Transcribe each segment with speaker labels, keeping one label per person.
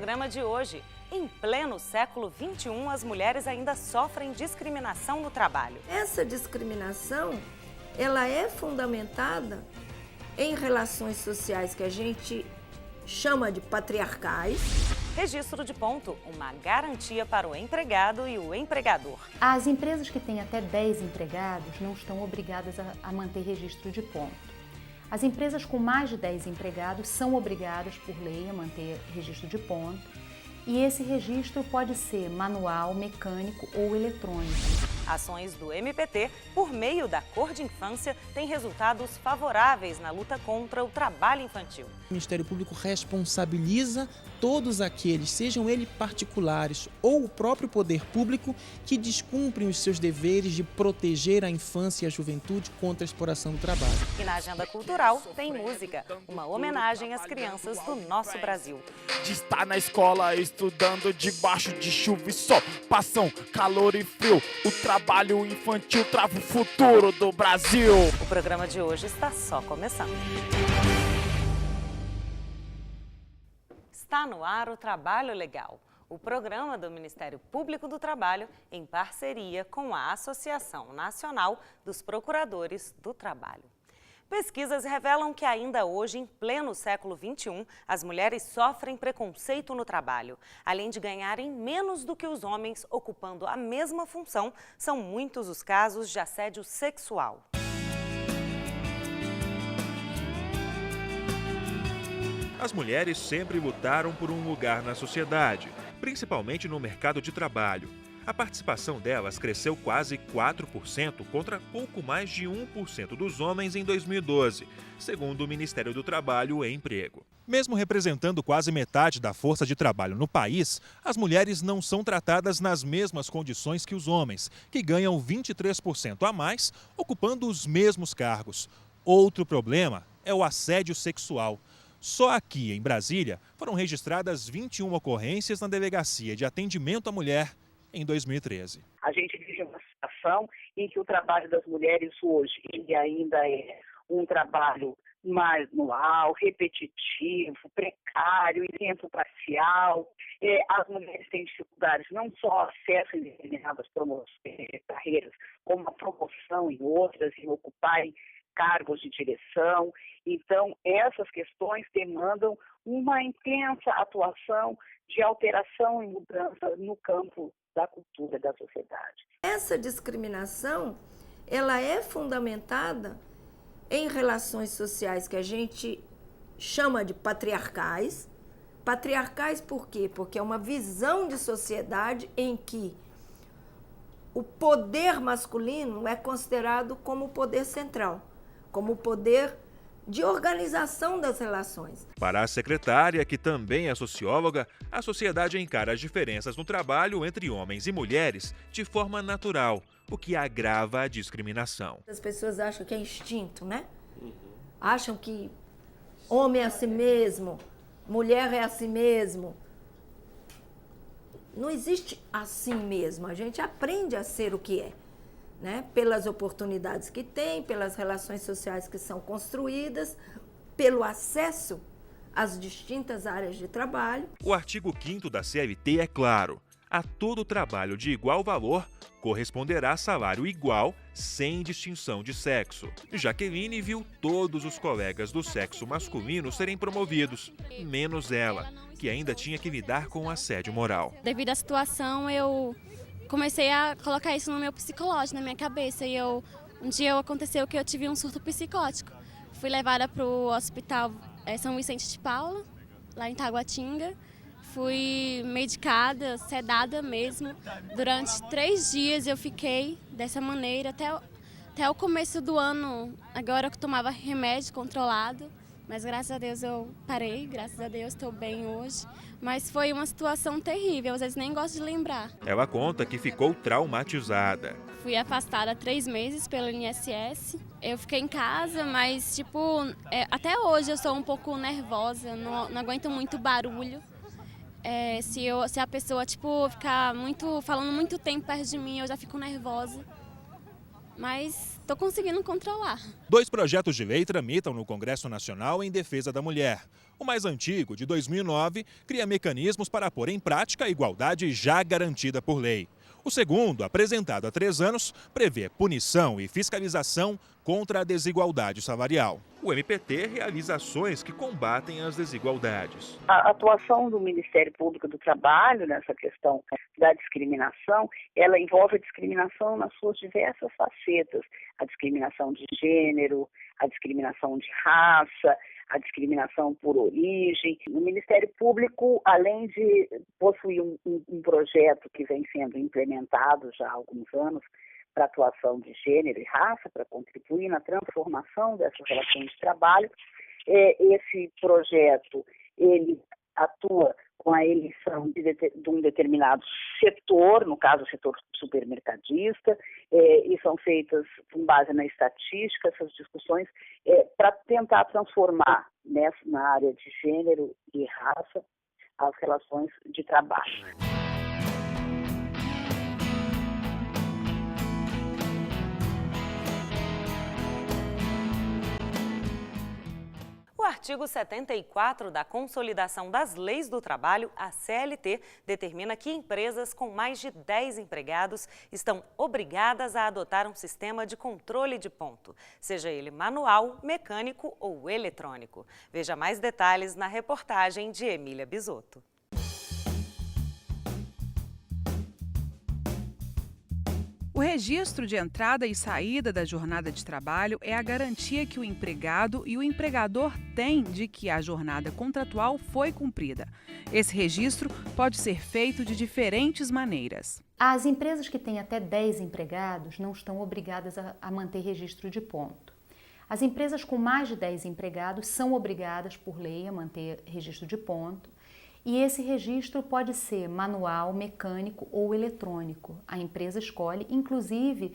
Speaker 1: programa de hoje. Em pleno século XXI, as mulheres ainda sofrem discriminação no trabalho.
Speaker 2: Essa discriminação, ela é fundamentada em relações sociais que a gente chama de patriarcais.
Speaker 1: Registro de ponto, uma garantia para o empregado e o empregador.
Speaker 3: As empresas que têm até 10 empregados não estão obrigadas a manter registro de ponto. As empresas com mais de 10 empregados são obrigadas por lei a manter registro de ponto. E esse registro pode ser manual, mecânico ou eletrônico.
Speaker 1: Ações do MPT, por meio da Cor de Infância, têm resultados favoráveis na luta contra o trabalho infantil.
Speaker 4: O Ministério Público responsabiliza todos aqueles, sejam eles particulares ou o próprio poder público, que descumprem os seus deveres de proteger a infância e a juventude contra a exploração do trabalho.
Speaker 1: E na agenda cultural tem música, uma homenagem às crianças do nosso Brasil.
Speaker 5: De estar na escola estudando debaixo de chuva e sol, passam calor e frio, o trabalho infantil trava o futuro do Brasil.
Speaker 1: O programa de hoje está só começando. Está no ar o Trabalho Legal, o programa do Ministério Público do Trabalho em parceria com a Associação Nacional dos Procuradores do Trabalho. Pesquisas revelam que ainda hoje, em pleno século XXI, as mulheres sofrem preconceito no trabalho. Além de ganharem menos do que os homens ocupando a mesma função, são muitos os casos de assédio sexual.
Speaker 6: As mulheres sempre lutaram por um lugar na sociedade, principalmente no mercado de trabalho. A participação delas cresceu quase 4% contra pouco mais de 1% dos homens em 2012, segundo o Ministério do Trabalho e Emprego. Mesmo representando quase metade da força de trabalho no país, as mulheres não são tratadas nas mesmas condições que os homens, que ganham 23% a mais, ocupando os mesmos cargos. Outro problema é o assédio sexual. Só aqui, em Brasília, foram registradas 21 ocorrências na Delegacia de Atendimento à Mulher em 2013.
Speaker 7: A gente vive uma situação em que o trabalho das mulheres hoje ele ainda é um trabalho mais manual, repetitivo, precário, em tempo parcial. As mulheres têm dificuldades não só acesso em determinadas carreiras, como a promoção em outras, em ocuparem cargos de direção. Então, essas questões demandam uma intensa atuação de alteração e mudança no campo da cultura da sociedade.
Speaker 2: Essa discriminação, ela é fundamentada em relações sociais que a gente chama de patriarcais. Patriarcais por quê? Porque é uma visão de sociedade em que o poder masculino é considerado como o poder central, como o poder de organização das relações.
Speaker 6: Para a secretária, que também é socióloga, a sociedade encara as diferenças no trabalho entre homens e mulheres de forma natural, o que agrava a discriminação.
Speaker 2: As pessoas acham que é instinto, né? Acham que homem é assim mesmo, mulher é assim mesmo. Não existe assim mesmo, a gente aprende a ser o que é. Né? Pelas oportunidades que tem, pelas relações sociais que são construídas, pelo acesso às distintas áreas de trabalho.
Speaker 6: O artigo 5º da CLT é claro: a todo trabalho de igual valor corresponderá salário igual, sem distinção de sexo. Jaqueline viu todos os colegas do sexo masculino serem promovidos, menos ela, que ainda tinha que lidar com assédio moral.
Speaker 8: Devido à situação, eu comecei a colocar isso no meu psicológico, na minha cabeça, e um dia aconteceu que eu tive um surto psicótico. Fui levada para o hospital São Vicente de Paula, lá em Taguatinga. Fui medicada, sedada mesmo. Durante 3 dias eu fiquei dessa maneira, até o começo do ano. Agora eu tomava remédio controlado, mas graças a Deus eu parei, graças a Deus estou bem hoje. Mas foi uma situação terrível, às vezes nem gosto de lembrar.
Speaker 6: Ela conta que ficou traumatizada.
Speaker 8: Fui afastada 3 meses pelo INSS. Eu fiquei em casa, mas até hoje eu sou um pouco nervosa, não aguento muito barulho. Se a pessoa ficar falando muito tempo perto de mim, eu já fico nervosa. mas estou conseguindo controlar.
Speaker 6: 2 projetos de lei tramitam no Congresso Nacional em defesa da mulher. O mais antigo, de 2009, cria mecanismos para pôr em prática a igualdade já garantida por lei. O segundo, apresentado há 3 anos, prevê punição e fiscalização contra a desigualdade salarial. O MPT realiza ações que combatem as desigualdades.
Speaker 7: A atuação do Ministério Público do Trabalho nessa questão da discriminação, ela envolve a discriminação nas suas diversas facetas. A discriminação de gênero, a discriminação de raça, a discriminação por origem. O Ministério Público, além de possuir um projeto que vem sendo implementado já há alguns anos para atuação de gênero e raça, para contribuir na transformação dessas relações de trabalho, esse projeto ele atua com a eleição de um determinado setor, no caso o setor supermercadista, e são feitas com base na estatística essas discussões para tentar transformar na área de gênero e raça as relações de trabalho.
Speaker 1: O artigo 74 da Consolidação das Leis do Trabalho, a CLT, determina que empresas com mais de 10 empregados estão obrigadas a adotar um sistema de controle de ponto, seja ele manual, mecânico ou eletrônico. Veja mais detalhes na reportagem de Emília Bisotto.
Speaker 9: O registro de entrada e saída da jornada de trabalho é a garantia que o empregado e o empregador têm de que a jornada contratual foi cumprida. Esse registro pode ser feito de diferentes maneiras.
Speaker 3: As empresas que têm até 10 empregados não estão obrigadas a manter registro de ponto. As empresas com mais de 10 empregados são obrigadas por lei a manter registro de ponto. E esse registro pode ser manual, mecânico ou eletrônico. A empresa escolhe, inclusive,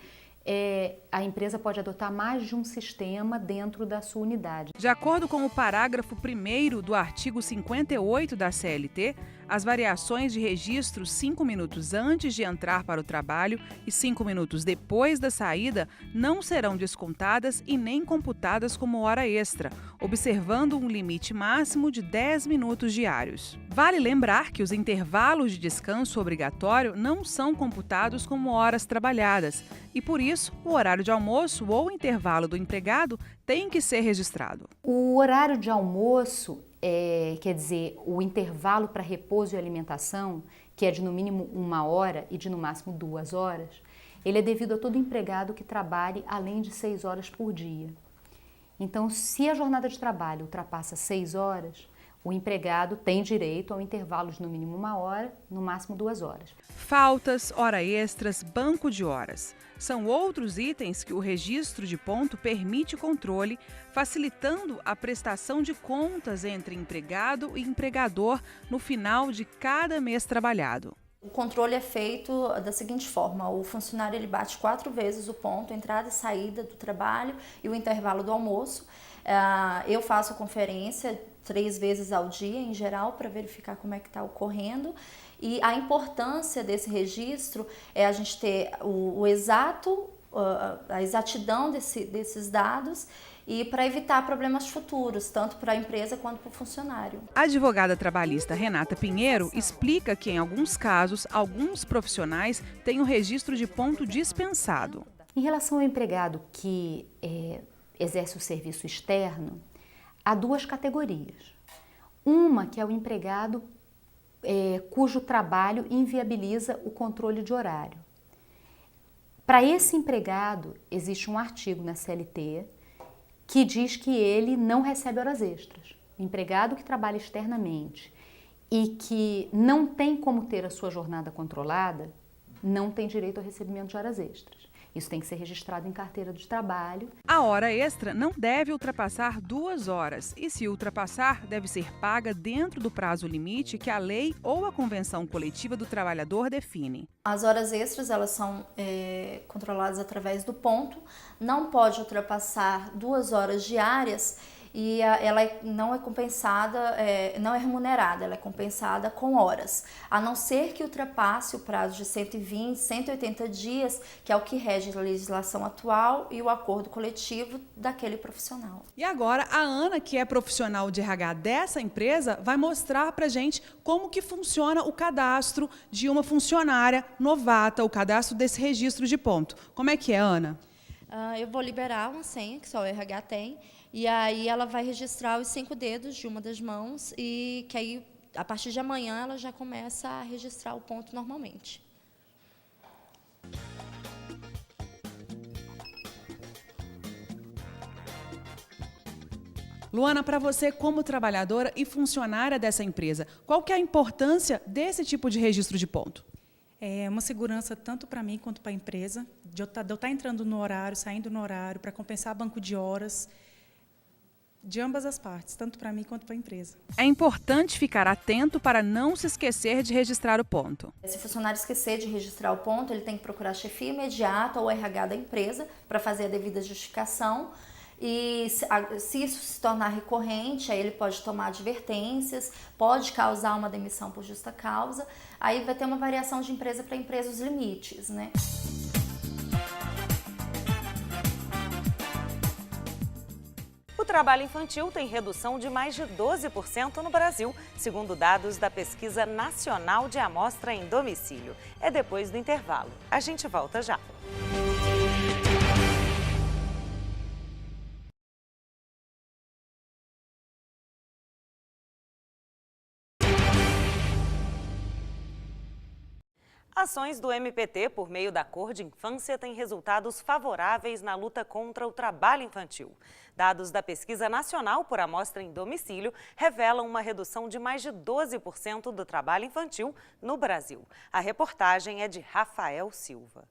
Speaker 3: a empresa pode adotar mais de um sistema dentro da sua unidade.
Speaker 9: De acordo com o parágrafo 1º do artigo 58 da CLT, as variações de registro 5 minutos antes de entrar para o trabalho e 5 minutos depois da saída não serão descontadas e nem computadas como hora extra, observando um limite máximo de 10 minutos diários. Vale lembrar que os intervalos de descanso obrigatório não são computados como horas trabalhadas e, por isso, o horário de almoço ou intervalo do empregado tem que ser registrado.
Speaker 3: O horário de almoço, quer dizer, o intervalo para repouso e alimentação, que é de no mínimo 1 hora e de no máximo 2 horas, ele é devido a todo empregado que trabalhe além de 6 horas por dia. Então, se a jornada de trabalho ultrapassa 6 horas, o empregado tem direito ao intervalo de no mínimo 1 hora, no máximo 2 horas.
Speaker 9: Faltas, hora extras, banco de horas. São outros itens que o registro de ponto permite controle, facilitando a prestação de contas entre empregado e empregador no final de cada mês trabalhado.
Speaker 10: O controle é feito da seguinte forma: o funcionário ele bate 4 vezes o ponto, entrada e saída do trabalho e o intervalo do almoço. Eu faço a conferência 3 vezes ao dia, em geral, para verificar como é que está ocorrendo. E a importância desse registro é a gente ter a exatidão desses dados e para evitar problemas futuros, tanto para a empresa quanto para o funcionário.
Speaker 9: A advogada trabalhista Renata Pinheiro explica que, em alguns casos, alguns profissionais têm o registro de ponto dispensado.
Speaker 3: Em relação ao empregado que exerce o serviço externo, há 2 categorias. Uma que é o empregado cujo trabalho inviabiliza o controle de horário. Para esse empregado, existe um artigo na CLT que diz que ele não recebe horas extras. O empregado que trabalha externamente e que não tem como ter a sua jornada controlada, não tem direito ao recebimento de horas extras. Isso tem que ser registrado em carteira de trabalho.
Speaker 9: A hora extra não deve ultrapassar 2 horas e, se ultrapassar, deve ser paga dentro do prazo limite que a lei ou a convenção coletiva do trabalhador define.
Speaker 10: As horas extras elas são controladas através do ponto, não pode ultrapassar 2 horas diárias e ela não é compensada, não é remunerada, ela é compensada com horas, a não ser que ultrapasse o prazo de 120, 180 dias, que é o que rege a legislação atual e o acordo coletivo daquele profissional.
Speaker 9: E agora a Ana, que é profissional de RH dessa empresa, vai mostrar pra gente como que funciona o cadastro de uma funcionária novata, o cadastro desse registro de ponto. Como é que é, Ana?
Speaker 10: Eu vou liberar uma senha, que só o RH tem, e aí ela vai registrar os 5 dedos de uma das mãos, e que aí, a partir de amanhã, ela já começa a registrar o ponto normalmente.
Speaker 9: Luana, para você como trabalhadora e funcionária dessa empresa, qual que é a importância desse tipo de registro de ponto?
Speaker 11: É uma segurança tanto para mim quanto para a empresa, de eu estar entrando no horário, saindo no horário, para compensar banco de horas, de ambas as partes, tanto para mim quanto para a empresa.
Speaker 9: É importante ficar atento para não se esquecer de registrar o ponto.
Speaker 10: Se o funcionário esquecer de registrar o ponto, ele tem que procurar a chefia imediata ou RH da empresa para fazer a devida justificação. E se isso se tornar recorrente, aí ele pode tomar advertências, pode causar uma demissão por justa causa, aí vai ter uma variação de empresa para empresa os limites, né?
Speaker 1: O trabalho infantil tem redução de mais de 12% no Brasil, segundo dados da Pesquisa Nacional de Amostra em Domicílio. É depois do intervalo. A gente volta já. Ações do MPT por meio da Cor de Infância têm resultados favoráveis na luta contra o trabalho infantil. Dados da Pesquisa Nacional por Amostra em Domicílio revelam uma redução de mais de 12% do trabalho infantil no Brasil. A reportagem é de Rafael Silva.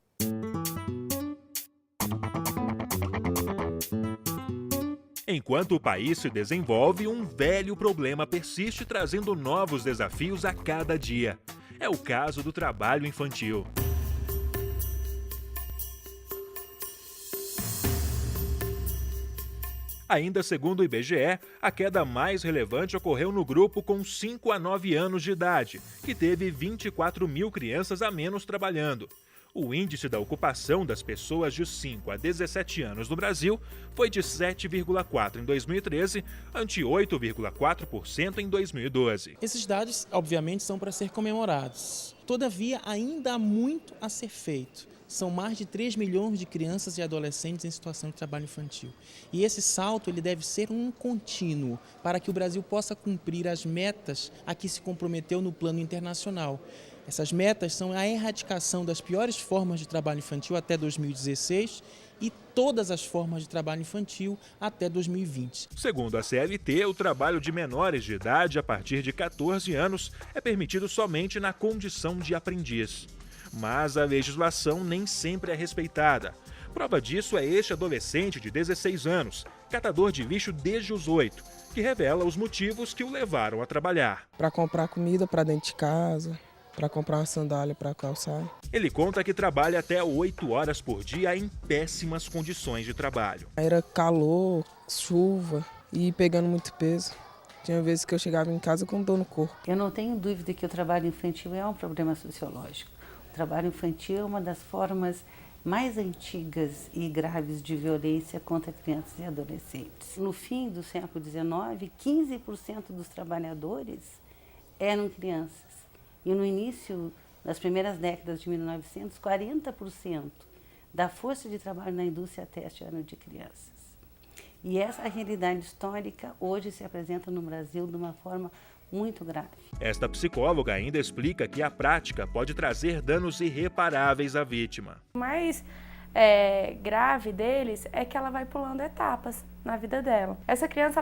Speaker 6: Enquanto o país se desenvolve, um velho problema persiste, trazendo novos desafios a cada dia. É o caso do trabalho infantil. Ainda segundo o IBGE, a queda mais relevante ocorreu no grupo com 5 a 9 anos de idade, que teve 24 mil crianças a menos trabalhando. O índice da ocupação das pessoas de 5 a 17 anos no Brasil foi de 7,4% em 2013, ante 8,4% em 2012.
Speaker 4: Esses dados, obviamente, são para ser comemorados. Todavia, ainda há muito a ser feito. São mais de 3 milhões de crianças e adolescentes em situação de trabalho infantil. E esse salto ele deve ser um contínuo para que o Brasil possa cumprir as metas a que se comprometeu no plano internacional. Essas metas são a erradicação das piores formas de trabalho infantil até 2016 e todas as formas de trabalho infantil até 2020.
Speaker 6: Segundo a CLT, o trabalho de menores de idade a partir de 14 anos é permitido somente na condição de aprendiz. Mas a legislação nem sempre é respeitada. Prova disso é este adolescente de 16 anos, catador de lixo desde os 8, que revela os motivos que o levaram a trabalhar.
Speaker 12: Para comprar comida para dentro de casa, para comprar uma sandália para calçar.
Speaker 6: Ele conta que trabalha até 8 horas por dia em péssimas condições de trabalho.
Speaker 12: Era calor, chuva e pegando muito peso. Tinha vezes que eu chegava em casa com dor no corpo.
Speaker 13: Eu não tenho dúvida que o trabalho infantil é um problema sociológico. O trabalho infantil é uma das formas mais antigas e graves de violência contra crianças e adolescentes. No fim do século XIX, 15% dos trabalhadores eram crianças. E no início das primeiras décadas de 1900, 40% da força de trabalho na indústria têxtil eram de crianças. E essa realidade histórica hoje se apresenta no Brasil de uma forma muito grave.
Speaker 6: Esta psicóloga ainda explica que a prática pode trazer danos irreparáveis à vítima.
Speaker 14: O mais grave deles é que ela vai pulando etapas na vida dela. Essa criança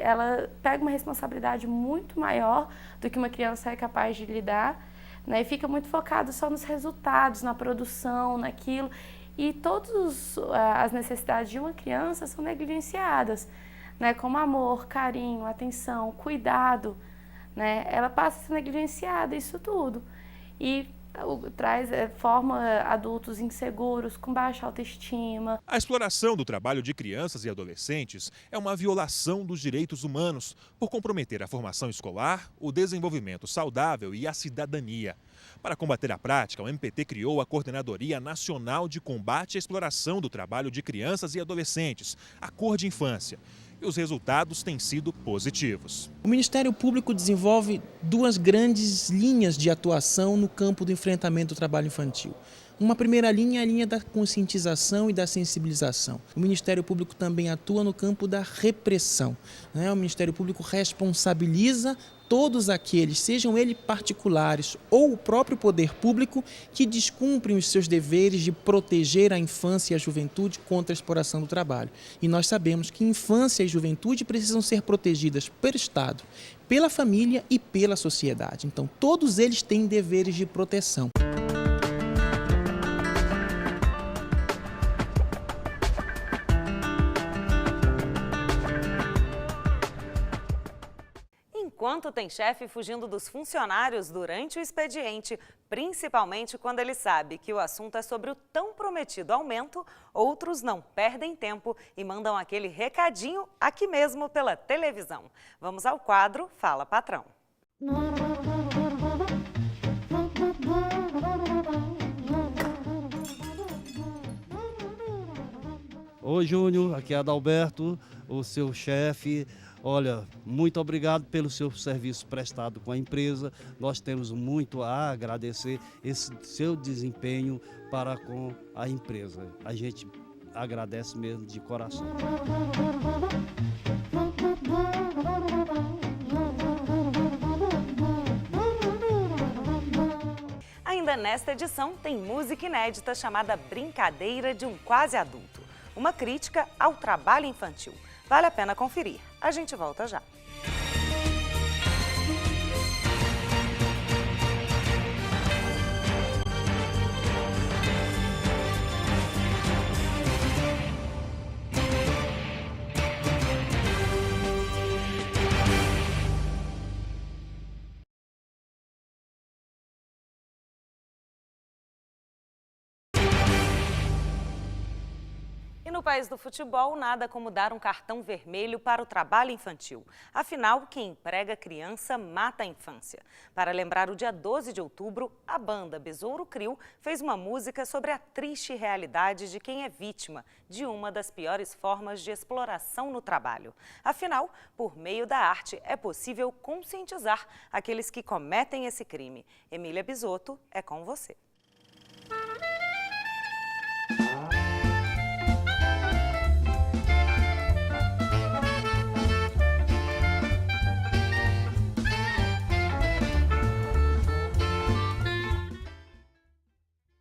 Speaker 14: ela pega uma responsabilidade muito maior do que uma criança é capaz de lidar, né? E fica muito focado só nos resultados, na produção, naquilo. E todas as necessidades de uma criança são negligenciadas, né? Como amor, carinho, atenção, cuidado, né? Ela passa a ser negligenciada, isso tudo. E forma adultos inseguros, com baixa autoestima.
Speaker 6: A exploração do trabalho de crianças e adolescentes é uma violação dos direitos humanos por comprometer a formação escolar, o desenvolvimento saudável e a cidadania. Para combater a prática, o MPT criou a Coordenadoria Nacional de Combate à Exploração do Trabalho de Crianças e Adolescentes, a Cor de Infância. E os resultados têm sido positivos.
Speaker 4: O Ministério Público desenvolve duas grandes linhas de atuação no campo do enfrentamento do trabalho infantil. Uma primeira linha é a linha da conscientização e da sensibilização. O Ministério Público também atua no campo da repressão. O Ministério Público responsabiliza todos aqueles, sejam eles particulares ou o próprio poder público, que descumprem os seus deveres de proteger a infância e a juventude contra a exploração do trabalho. E nós sabemos que infância e juventude precisam ser protegidas pelo Estado, pela família e pela sociedade. Então, todos eles têm deveres de proteção.
Speaker 1: Enquanto tem chefe fugindo dos funcionários durante o expediente, principalmente quando ele sabe que o assunto é sobre o tão prometido aumento, outros não perdem tempo e mandam aquele recadinho aqui mesmo pela televisão. Vamos ao quadro Fala Patrão.
Speaker 15: Oi, Júnior, aqui é Adalberto, o seu chefe. Olha, muito obrigado pelo seu serviço prestado com a empresa. Nós temos muito a agradecer esse seu desempenho para com a empresa. A gente agradece mesmo de coração.
Speaker 1: Ainda nesta edição tem música inédita chamada Brincadeira de um Quase Adulto. Uma crítica ao trabalho infantil. Vale a pena conferir. A gente volta já. E no país do futebol, nada como dar um cartão vermelho para o trabalho infantil. Afinal, quem emprega criança mata a infância. Para lembrar o dia 12 de outubro, a banda Besouro Crio fez uma música sobre a triste realidade de quem é vítima de uma das piores formas de exploração no trabalho. Afinal, por meio da arte, é possível conscientizar aqueles que cometem esse crime. Emília Bisotto, é com você.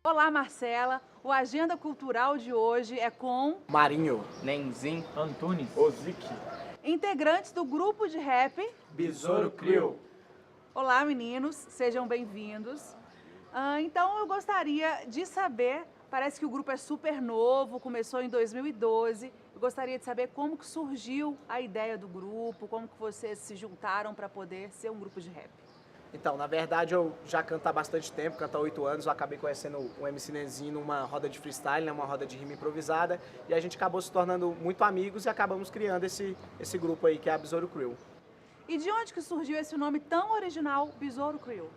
Speaker 16: Olá, Marcela. O Agenda Cultural de hoje é com...
Speaker 17: Marinho, Nenzin, Antunes, Ozique.
Speaker 16: Integrantes do grupo de rap...
Speaker 17: Besouro Crio.
Speaker 16: Olá, meninos. Sejam bem-vindos. Então, eu gostaria de saber... Parece que o grupo é super novo, começou em 2012. Eu gostaria de saber como que surgiu a ideia do grupo, como que vocês se juntaram para poder ser um grupo de rap.
Speaker 17: Então, na verdade, eu já canto há bastante tempo, canto há 8 anos. Eu acabei conhecendo o MC Nenzinho numa roda de freestyle, né, uma roda de rima improvisada. E a gente acabou se tornando muito amigos e acabamos criando esse grupo aí, que é a Besouro Crio.
Speaker 16: E de onde que surgiu esse nome tão original, Besouro Crio?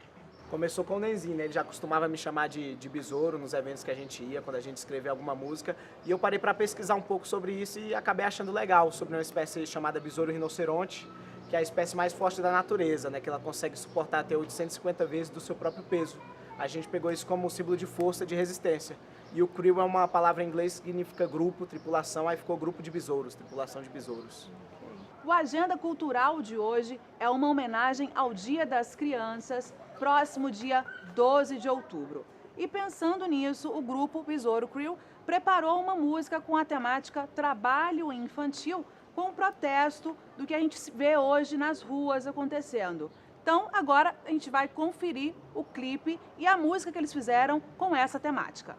Speaker 17: Começou com o Nenzinho, né? Ele já costumava me chamar de besouro nos eventos que a gente ia, quando a gente escrevia alguma música. E eu parei para pesquisar um pouco sobre isso e acabei achando legal, sobre uma espécie chamada besouro rinoceronte, que é a espécie mais forte da natureza, né? Que ela consegue suportar até 850 vezes do seu próprio peso. A gente pegou isso como um símbolo de força e de resistência. E o crew é uma palavra em inglês que significa grupo, tripulação, aí ficou grupo de besouros, tripulação de besouros.
Speaker 16: O Agenda Cultural de hoje é uma homenagem ao Dia das Crianças, próximo dia 12 de outubro. E pensando nisso, o grupo Besouro Crio preparou uma música com a temática Trabalho Infantil, com um protesto do que a gente vê hoje nas ruas acontecendo. Então, agora a gente vai conferir o clipe e a música que eles fizeram com essa temática.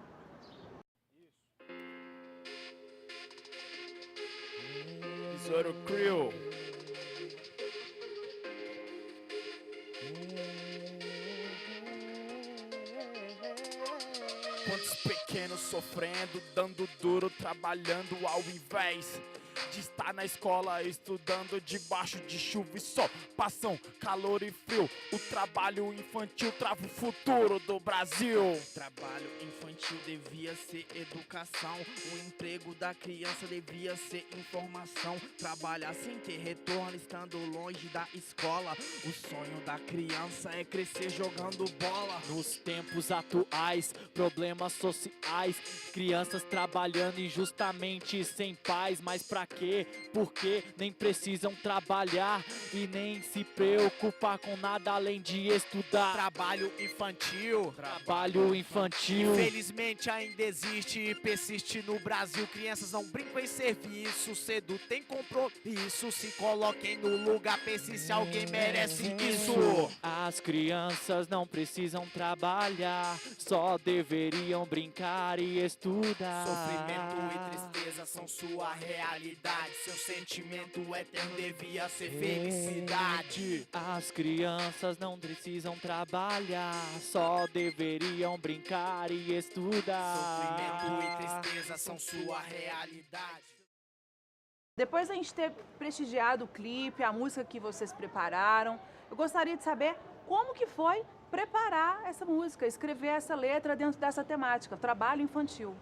Speaker 5: Besouro Crio. pequeno sofrendo, dando duro, trabalhando ao invés de estar na escola estudando debaixo de chuva e sol, passam calor e frio. O trabalho infantil trava o futuro do Brasil.
Speaker 18: O trabalho infantil devia ser educação, o emprego da criança devia ser informação. Trabalhar sem ter retorno, estando longe da escola. O sonho da criança é crescer jogando bola.
Speaker 19: Nos tempos atuais, problemas sociais, crianças trabalhando injustamente sem paz. Mas pra quê? Porque nem precisam trabalhar e nem se preocupar com nada além de estudar.
Speaker 18: Trabalho infantil.
Speaker 19: Trabalho infantil.
Speaker 18: Infelizmente ainda existe e persiste no Brasil. Crianças não brincam em serviço, cedo tem compromisso. Se coloquem no lugar, pense se alguém merece isso.
Speaker 19: As crianças não precisam trabalhar, só deveriam brincar e estudar.
Speaker 18: Sofrimento e tristeza são sua realidade. Seu sentimento eterno devia ser felicidade.
Speaker 19: As crianças não precisam trabalhar, só deveriam brincar e estudar.
Speaker 18: Sofrimento e tristeza são sua realidade.
Speaker 16: Depois da gente ter prestigiado o clipe, a música que vocês prepararam, eu gostaria de saber como que foi preparar essa música, escrever essa letra dentro dessa temática, trabalho infantil.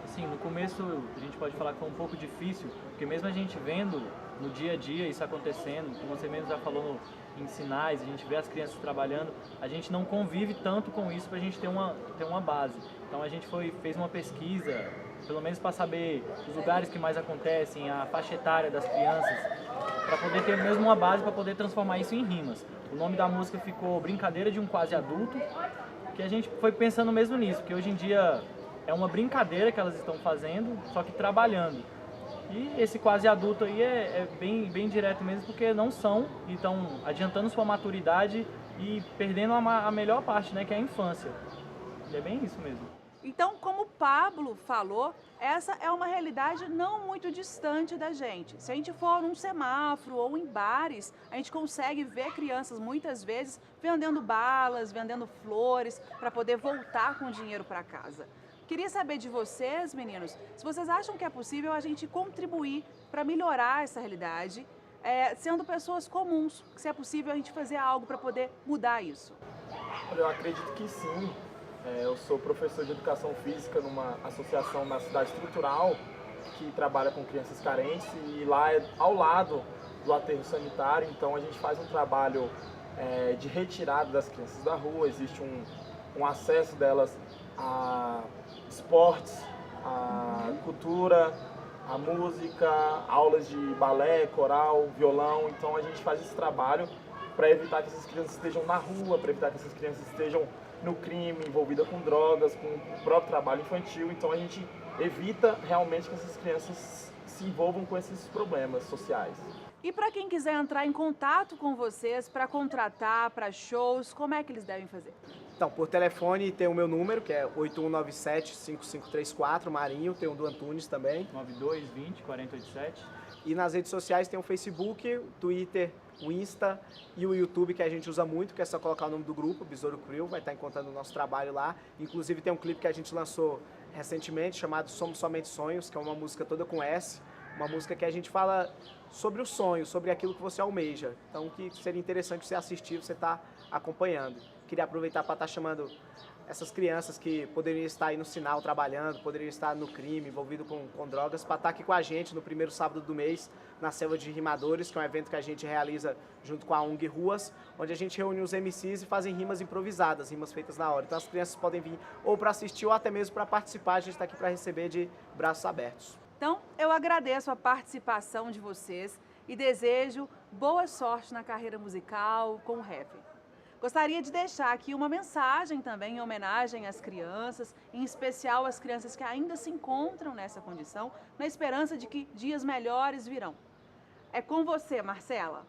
Speaker 20: Sim, no começo a gente pode falar que foi um pouco difícil, porque mesmo a gente vendo no dia a dia isso acontecendo, como você mesmo já falou em sinais, a gente vê as crianças trabalhando, a gente não convive tanto com isso para a gente ter uma base. Então a gente fez uma pesquisa, pelo menos para saber os lugares que mais acontecem, a faixa etária das crianças, para poder ter mesmo uma base para poder transformar isso em rimas. O nome da música ficou Brincadeira de um Quase Adulto, que a gente foi pensando mesmo nisso, porque hoje em dia é uma brincadeira que elas estão fazendo, só que trabalhando. E esse quase adulto aí é bem direto mesmo, porque não são e estão adiantando sua maturidade e perdendo a melhor parte, né, que é a infância. E é bem isso mesmo.
Speaker 16: Então, como o Pablo falou, essa é uma realidade não muito distante da gente. Se a gente for num semáforo ou em bares, a gente consegue ver crianças muitas vezes vendendo balas, vendendo flores, para poder voltar com dinheiro para casa. Queria saber de vocês, meninos, se vocês acham que é possível a gente contribuir para melhorar essa realidade, sendo pessoas comuns, se é possível a gente fazer algo para poder mudar isso.
Speaker 17: Eu acredito que sim. Eu sou professor de educação física numa associação na cidade estrutural que trabalha com crianças carentes e lá é ao lado do aterro sanitário, então a gente faz um trabalho de retirada das crianças da rua, existe um acesso delas a esportes, a cultura, a música, aulas de balé, coral, violão. Então a gente faz esse trabalho para evitar que essas crianças estejam na rua, para evitar que essas crianças estejam no crime, envolvidas com drogas, com o próprio trabalho infantil. Então a gente evita realmente que essas crianças se envolvam com esses problemas sociais.
Speaker 16: E para quem quiser entrar em contato com vocês, para contratar, para shows, como é que eles devem fazer?
Speaker 17: Então, por telefone tem o meu número, que é 8197-5534, Marinho, tem o do Antunes também.
Speaker 20: 9220-4087.
Speaker 17: E nas redes sociais tem o Facebook, o Twitter, o Insta e o YouTube, que a gente usa muito, que é só colocar o nome do grupo, Besouro Crew, vai estar encontrando o nosso trabalho lá. Inclusive tem um clipe que a gente lançou recentemente, chamado Somos Somente Sonhos, que é uma música toda com S, uma música que a gente fala sobre o sonho, sobre aquilo que você almeja. Então, que seria interessante você assistir, você estar acompanhando. Queria aproveitar para estar chamando essas crianças que poderiam estar aí no sinal trabalhando, poderiam estar no crime, envolvido com drogas, para estar aqui com a gente no primeiro sábado do mês, na Selva de Rimadores, que é um evento que a gente realiza junto com a ONG Ruas, onde a gente reúne os MCs e fazem rimas improvisadas, rimas feitas na hora. Então as crianças podem vir ou para assistir ou até mesmo para participar, a gente está aqui para receber de braços abertos.
Speaker 16: Então, eu agradeço a participação de vocês e desejo boa sorte na carreira musical com o rap. Gostaria de deixar aqui uma mensagem também em homenagem às crianças, em especial às crianças que ainda se encontram nessa condição, na esperança de que dias melhores virão. É com você, Marcela.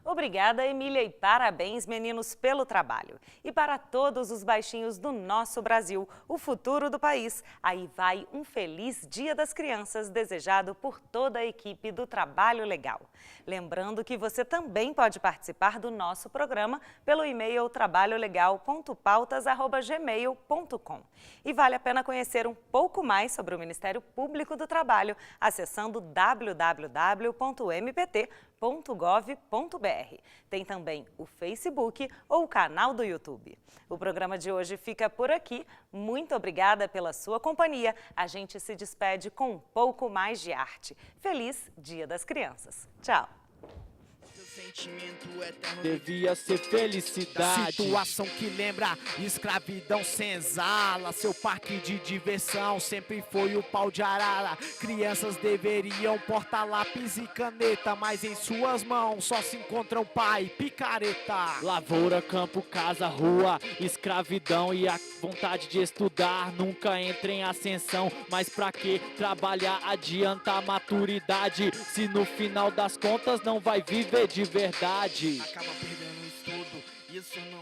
Speaker 1: Obrigada, Emília, e parabéns, meninos, pelo trabalho. E para todos os baixinhos do nosso Brasil, o futuro do país, aí vai um feliz Dia das Crianças desejado por toda a equipe do Trabalho Legal. Lembrando que você também pode participar do nosso programa pelo e-mail trabalholegal.pautas@gmail.com. E vale a pena conhecer um pouco mais sobre o Ministério Público do Trabalho acessando www.mpt.gov.br. Tem também o Facebook ou o canal do YouTube. O programa de hoje fica por aqui. Muito obrigada pela sua companhia. A gente se despede com um pouco mais de arte. Feliz Dia das Crianças. Tchau!
Speaker 19: Devia ser felicidade.
Speaker 5: Situação que lembra escravidão senzala. Seu parque de diversão sempre foi o pau de arara. Crianças deveriam portar lápis e caneta, mas em suas mãos só se encontra o pai picareta.
Speaker 19: Lavoura, campo, casa, rua, escravidão e a vontade de estudar nunca entra em ascensão. Mas pra que trabalhar, adianta a maturidade, se no final das contas não vai viver de verdade.
Speaker 5: Acaba perdendo o estudo, isso não